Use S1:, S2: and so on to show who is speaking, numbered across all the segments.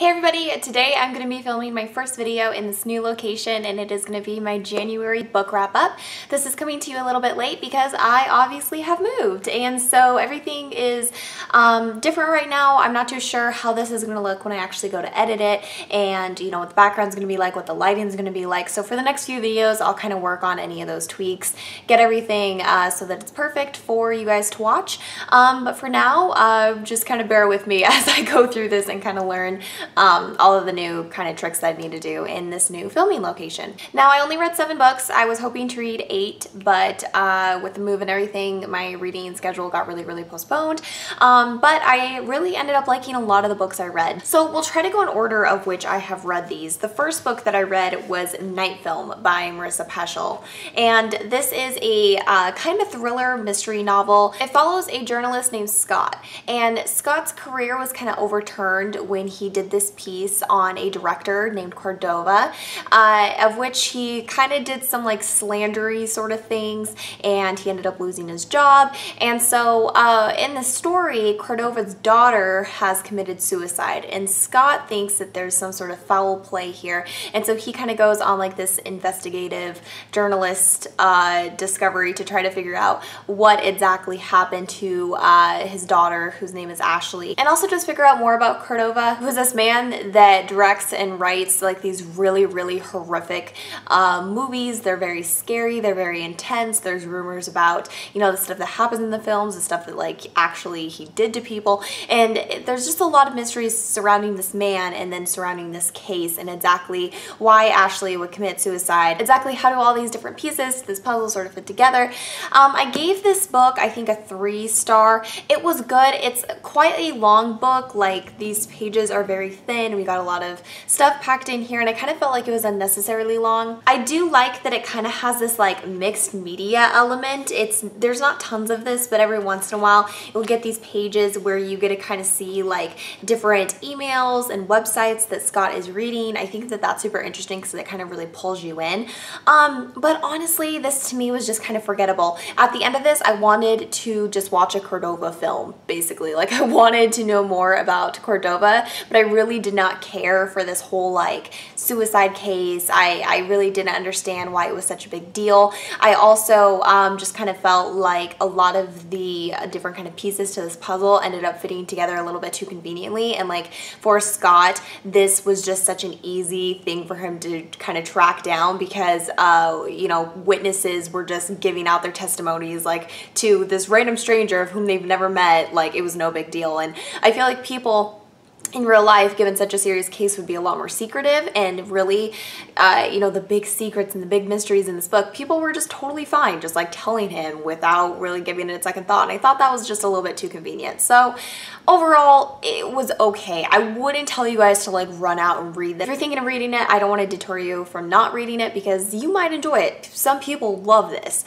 S1: Hey everybody, today I'm going to be filming my first video in this new location and it is going to be my January book wrap up. This is coming to you a little bit late because I obviously have moved and so everything is different right now. I'm not too sure how this is going to look when I actually go to edit it and you know what the background's going to be like, what the lighting's going to be like. So for the next few videos I'll kind of work on any of those tweaks, get everything so that it's perfect for you guys to watch. But for now, just kind of bear with me as I go through this and kind of learn all of the new kind of tricks that I need to do in this new filming location. Now, I only read 7 books. I was hoping to read 8, but with the move and everything, my reading schedule got really postponed. But I really ended up liking a lot of the books I read. So we'll try to go in order of which I have read these. The first book that I read was Night Film by Marissa Peschel. And this is a kind of thriller mystery novel. It follows a journalist named Scott. And Scott's career was kind of overturned when he did this piece on a director named Cordova, of which he kind of did some like slandery sort of things and he ended up losing his job. And so in the story, Cordova's daughter has committed suicide and Scott thinks that there's some sort of foul play here. And so he kind of goes on like this investigative journalist discovery to try to figure out what exactly happened to his daughter, whose name is Ashley, and also just figure out more about Cordova, who's this man that directs and writes like these really horrific movies. They're very scary, they're very intense. There's rumors about, you know, the stuff that happens in the films, the stuff that like actually he did to people, and there's just a lot of mysteries surrounding this man and then surrounding this case and exactly why Ashley would commit suicide, exactly how do all these different pieces to this puzzle sort of fit together. I gave this book I think a 3-star. It was good. It's quite a long book, like these pages are very thin. We got a lot of stuff packed in here and I kind of felt like it was unnecessarily long. I do like that it kind of has this like mixed media element. There's not tons of this, but every once in a while you'll get these pages where you get to kind of see like different emails and websites that Scott is reading. I think that that's super interesting because it kind of really pulls you in. But honestly, this to me was just kind of forgettable. At the end of this, I wanted to just watch a Cordova film, basically. Like I wanted to know more about Cordova, but I really did not care for this whole like suicide case. I really didn't understand why it was such a big deal. I also just kind of felt like a lot of the different kind of pieces to this puzzle ended up fitting together a little bit too conveniently, and like for Scott this was just such an easy thing for him to kind of track down because you know, witnesses were just giving out their testimonies like to this random stranger of whom they've never met. Like it was no big deal, and I feel like people in real life, given such a serious case, would be a lot more secretive, and really, you know, the big secrets and the big mysteries in this book, people were just totally fine just like telling him without really giving it a second thought, and I thought that was just a little bit too convenient. So overall, it was okay. I wouldn't tell you guys to like run out and read this. If you're thinking of reading it, I don't want to deter you from not reading it because you might enjoy it. Some people love this.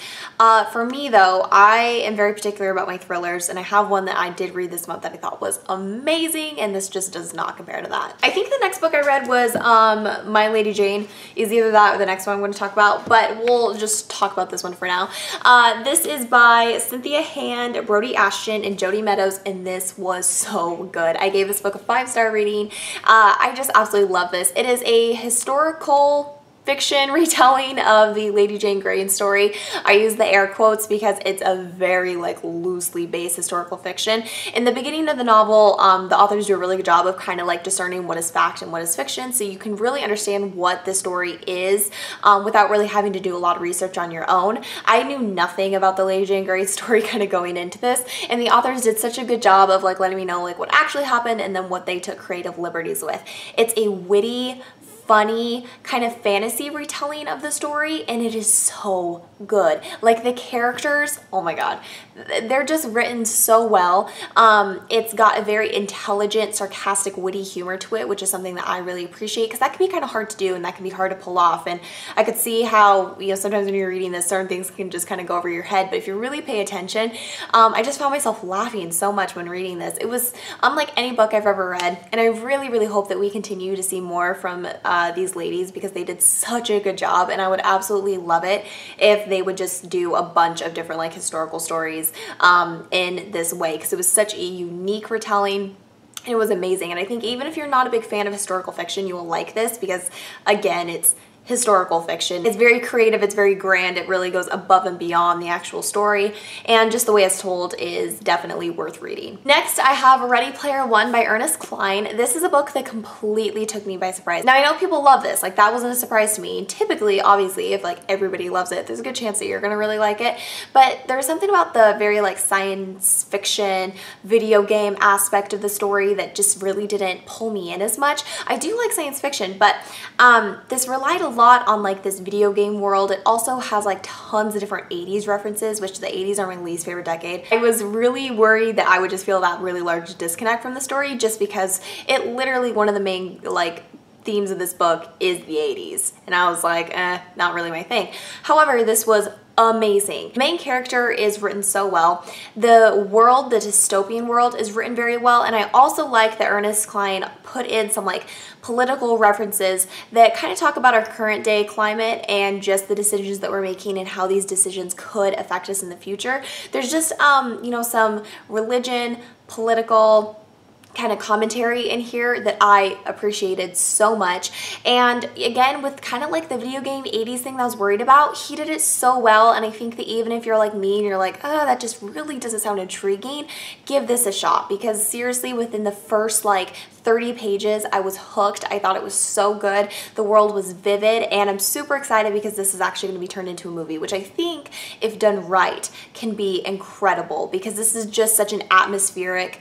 S1: For me though, I am very particular about my thrillers, and I have one that I did read this month that I thought was amazing, and this just does not compare to that. I think the next book I read was My Lady Jane. Is either that or the next one I'm going to talk about, but we'll just talk about this one for now. This is by Cynthia Hand, Brody Ashton, and Jody Meadows, and this was so good. I gave this book a 5-star rating. I just absolutely love this. It is a historical fiction retelling of the Lady Jane Grey story. I use the air quotes because it's a very like loosely based historical fiction. In the beginning of the novel, the authors do a really good job of kind of like discerning what is fact and what is fiction, so you can really understand what the story is without really having to do a lot of research on your own. I knew nothing about the Lady Jane Grey story kind of going into this, and the authors did such a good job of like letting me know like what actually happened and then what they took creative liberties with. It's a witty, funny kind of fantasy retelling of the story, and it is so good. Like the characters, oh my god, they're just written so well. It's got a very intelligent, sarcastic, witty humor to it, which is something that I really appreciate because that can be kind of hard to do and that can be hard to pull off. And I could see how, you know, sometimes when you're reading this, certain things can just kind of go over your head, but if you really pay attention, I just found myself laughing so much when reading this. It was unlike any book I've ever read, and I really hope that we continue to see more from these ladies because they did such a good job, and I would absolutely love it if they would just do a bunch of different like historical stories in this way because it was such a unique retelling. and it was amazing. And I think even if you're not a big fan of historical fiction, you will like this because, again, it's historical fiction. It's very creative, it's very grand, it really goes above and beyond the actual story, and just the way it's told is definitely worth reading. Next, I have Ready Player One by Ernest Cline. This is a book that completely took me by surprise. Now, I know people love this, like that wasn't a surprise to me. Typically, obviously, if like everybody loves it, there's a good chance that you're gonna really like it, but there's something about the very like science fiction, video game aspect of the story that just really didn't pull me in as much. I do like science fiction, but this relied a lot on like this video game world. It also has like tons of different 80s references, which the 80s are my least favorite decade. I was really worried that I would just feel that really large disconnect from the story just because it literally, one of the main like themes of this book is the 80s. And I was like, not really my thing. However, this was amazing. The main character is written so well. The world, the dystopian world, is written very well, and I also like that Ernest Cline put in some like political references that kind of talk about our current day climate and just the decisions that we're making and how these decisions could affect us in the future. There's just you know, some religion, political kind of commentary in here that I appreciated so much. And again, with kind of like the video game 80s thing that I was worried about, he did it so well. And I think that even if you're like me and you're like, oh, that just really doesn't sound intriguing, give this a shot, because seriously, within the first like 30 pages, I was hooked. I thought it was so good. The world was vivid, and I'm super excited because this is actually going to be turned into a movie, which I think, if done right, can be incredible, because this is just such an atmospheric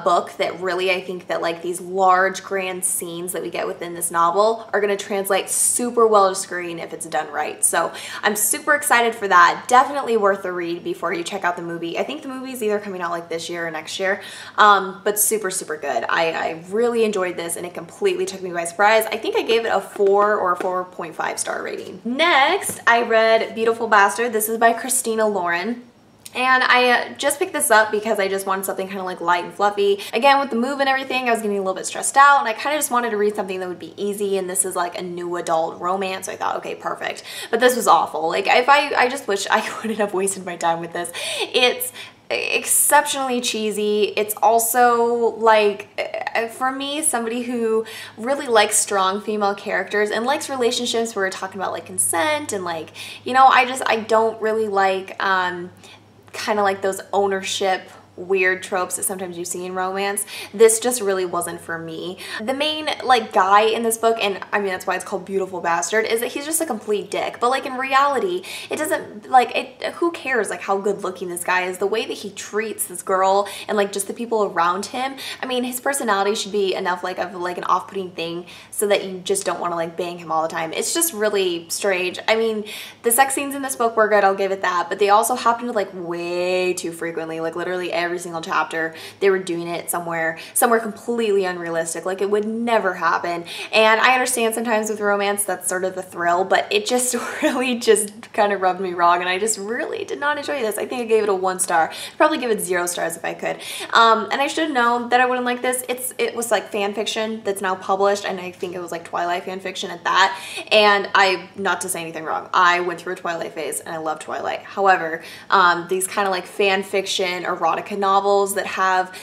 S1: book that really, I think that like these large grand scenes that we get within this novel are going to translate super well to screen if it's done right. So I'm super excited for that. Definitely worth a read before you check out the movie. I think the movie is either coming out like this year or next year, but super, super good. I really enjoyed this, and it completely took me by surprise. I think I gave it a 4 or a 4.5 star rating. Next, I read Beautiful Bastard. This is by Christina Lauren. And I just picked this up because I just wanted something kind of like light and fluffy. Again, with the move and everything, I was getting a little bit stressed out, and I kind of just wanted to read something that would be easy, and this is like a new adult romance, so I thought, okay, perfect. But this was awful. Like, I just wish I wouldn't have wasted my time with this. It's exceptionally cheesy. It's also like, for me, somebody who really likes strong female characters and likes relationships where we're talking about like consent and like, you know, I don't really like kind of like those ownership weird tropes that sometimes you see in romance. This just really wasn't for me. The main like guy in this book, and I mean that's why it's called Beautiful Bastard, is that he's just a complete dick. But like in reality, it doesn't like who cares like how good looking this guy is? The way that he treats this girl and like just the people around him. I mean, his personality should be enough like of like an off-putting thing so that you just don't want to like bang him all the time. It's just really strange. I mean, the sex scenes in this book were good, I'll give it that, but they also happened like way too frequently. Like literally every single chapter they were doing it somewhere completely unrealistic. Like it would never happen. And I understand sometimes with romance that's sort of the thrill, but it just really just kind of rubbed me wrong, and I just really did not enjoy this. I think I gave it a 1 star. I'd probably give it 0 stars if I could. And I should have known that I wouldn't like this. It was like fan fiction that's now published, and I think it was like Twilight fan fiction at that. And not to say anything wrong, I went through a Twilight phase and I love Twilight. However, these kind of like fan fiction erotica novels that have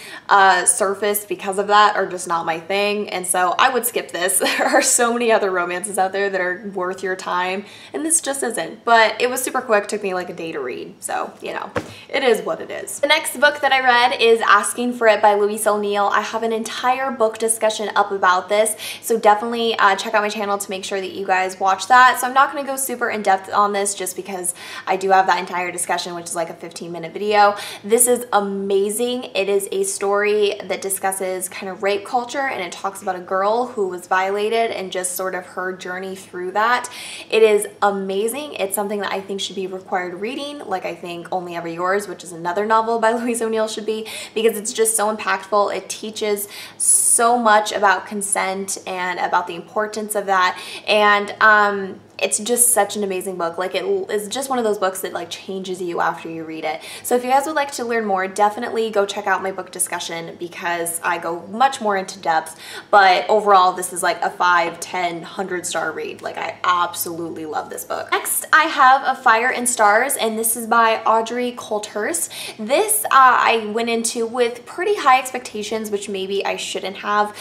S1: surfaced because of that are just not my thing, and so I would skip this. There are so many other romances out there that are worth your time, and this just isn't. But it was super quick, took me like a day to read, so you know, it is what it is. The next book that I read is Asking for It by Louise O'Neill. I have an entire book discussion up about this, so definitely check out my channel to make sure that you guys watch that. So I'm not going to go super in depth on this just because I do have that entire discussion, which is like a 15-minute video. This is amazing. It is a story that discusses kind of rape culture, and it talks about a girl who was violated and just sort of her journey through that. It is amazing. It's something that I think should be required reading, like I think Only Ever Yours, which is another novel by Louise O'Neill, should be, because it's just so impactful. It teaches so much about consent and about the importance of that, and it's just such an amazing book. Like, it is just one of those books that like changes you after you read it. So if you guys would like to learn more, definitely go check out my book discussion because I go much more into depth. But overall, this is like a 5, 10, 100 star read. Like, I absolutely love this book. Next, I have A Fire and Stars, and this is by Audrey Coulthurst. This I went into with pretty high expectations, which maybe I shouldn't have,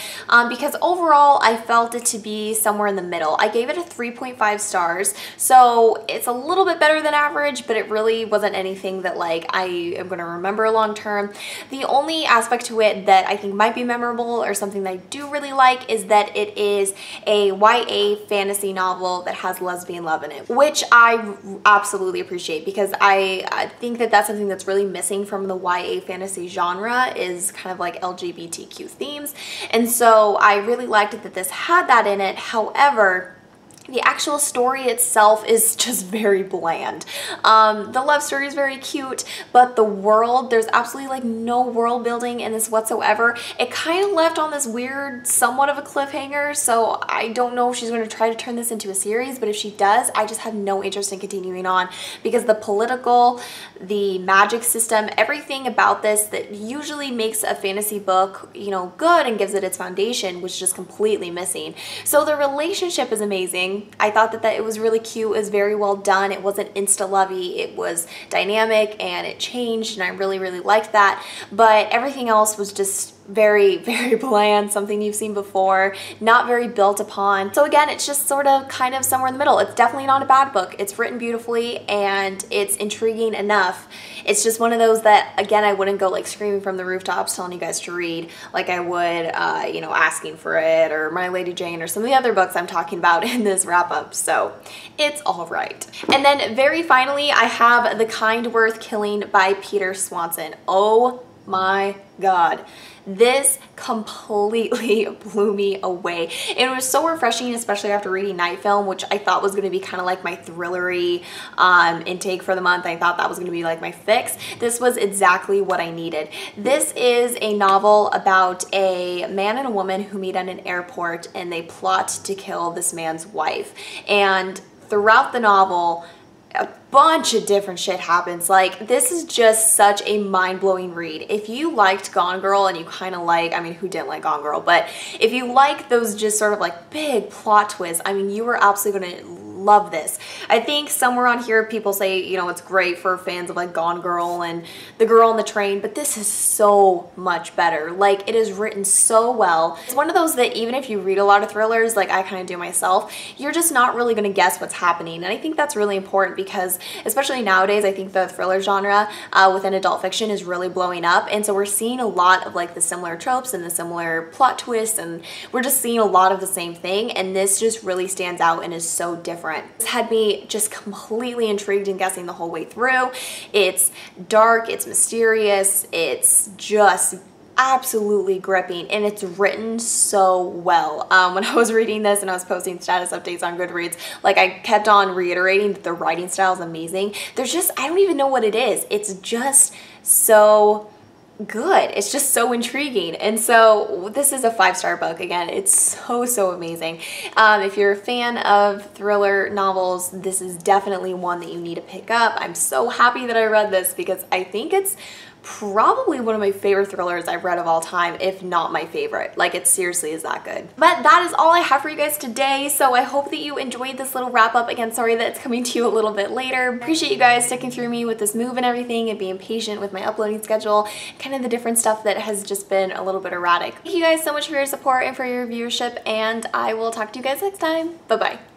S1: because overall I felt it to be somewhere in the middle. I gave it a 3.5 stars, so it's a little bit better than average, but it really wasn't anything that like I am going to remember long term. The only aspect to it that I think might be memorable or something that I do really like is that it is a YA fantasy novel that has lesbian love in it, which I absolutely appreciate because I think that that's something that's really missing from the YA fantasy genre, is kind of like LGBTQ themes. And so I really liked that this had that in it. However, the actual story itself is just very bland. The love story is very cute, but the world, there's absolutely like no world building in this whatsoever. It kind of left on this weird, somewhat of a cliffhanger, so I don't know if she's going to try to turn this into a series, but if she does, I just have no interest in continuing on because the political, the magic system, everything about this that usually makes a fantasy book, you know, good and gives it its foundation was just completely missing. So the relationship is amazing. I thought that it was really cute. It was very well done. It wasn't insta-lovey. It was dynamic and it changed, and I really, really liked that. But everything else was just very, very bland, something you've seen before, not very built upon. So again, it's just sort of kind of somewhere in the middle. It's definitely not a bad book. It's written beautifully and it's intriguing enough. It's just one of those that, again, I wouldn't go like screaming from the rooftops telling you guys to read like I would, you know, Asking for It or My Lady Jane or some of the other books I'm talking about in this wrap up. So it's all right. And then very finally, I have The Kind Worth Killing by Peter Swanson. Oh my God. This completely blew me away. It was so refreshing, especially after reading Night Film, which I thought was going to be kind of like my thrillery intake for the month. I thought that was going to be like my fix. This was exactly what I needed. This is a novel about a man and a woman who meet at an airport and they plot to kill this man's wife. And throughout the novel, a bunch of different shit happens. Like, this is just such a mind-blowing read. If you liked Gone Girl and you kind of like, I mean, who didn't like Gone Girl, but if you like those just sort of like big plot twists, I mean, you are absolutely gonna love this. I think somewhere on here people say, you know, it's great for fans of like Gone Girl and The Girl on the Train, but this is so much better. Like, it is written so well. It's one of those that even if you read a lot of thrillers, like I kind of do myself, you're just not really going to guess what's happening. And I think that's really important because especially nowadays, I think the thriller genre within adult fiction is really blowing up. And so we're seeing a lot of like the similar tropes and the similar plot twists, and we're just seeing a lot of the same thing. And this just really stands out and is so different. This had me just completely intrigued and guessing the whole way through. It's dark, it's mysterious, it's just absolutely gripping, and it's written so well. When I was reading this and I was posting status updates on Goodreads, like I kept on reiterating that the writing style is amazing. There's just, I don't even know what it is. It's just so good. It's just so intriguing. And so this is a 5-star book. Again, it's so amazing. If you're a fan of thriller novels, this is definitely one that you need to pick up. I'm so happy that I read this because I think it's probably one of my favorite thrillers I've read of all time, if not my favorite. Like, it seriously is that good. But that is all I have for you guys today, so I hope that you enjoyed this little wrap up. Again, sorry that it's coming to you a little bit later. Appreciate you guys sticking through me with this move and everything and being patient with my uploading schedule, kind of the different stuff that has just been a little bit erratic. Thank you guys so much for your support and for your viewership, and I will talk to you guys next time. Bye-bye.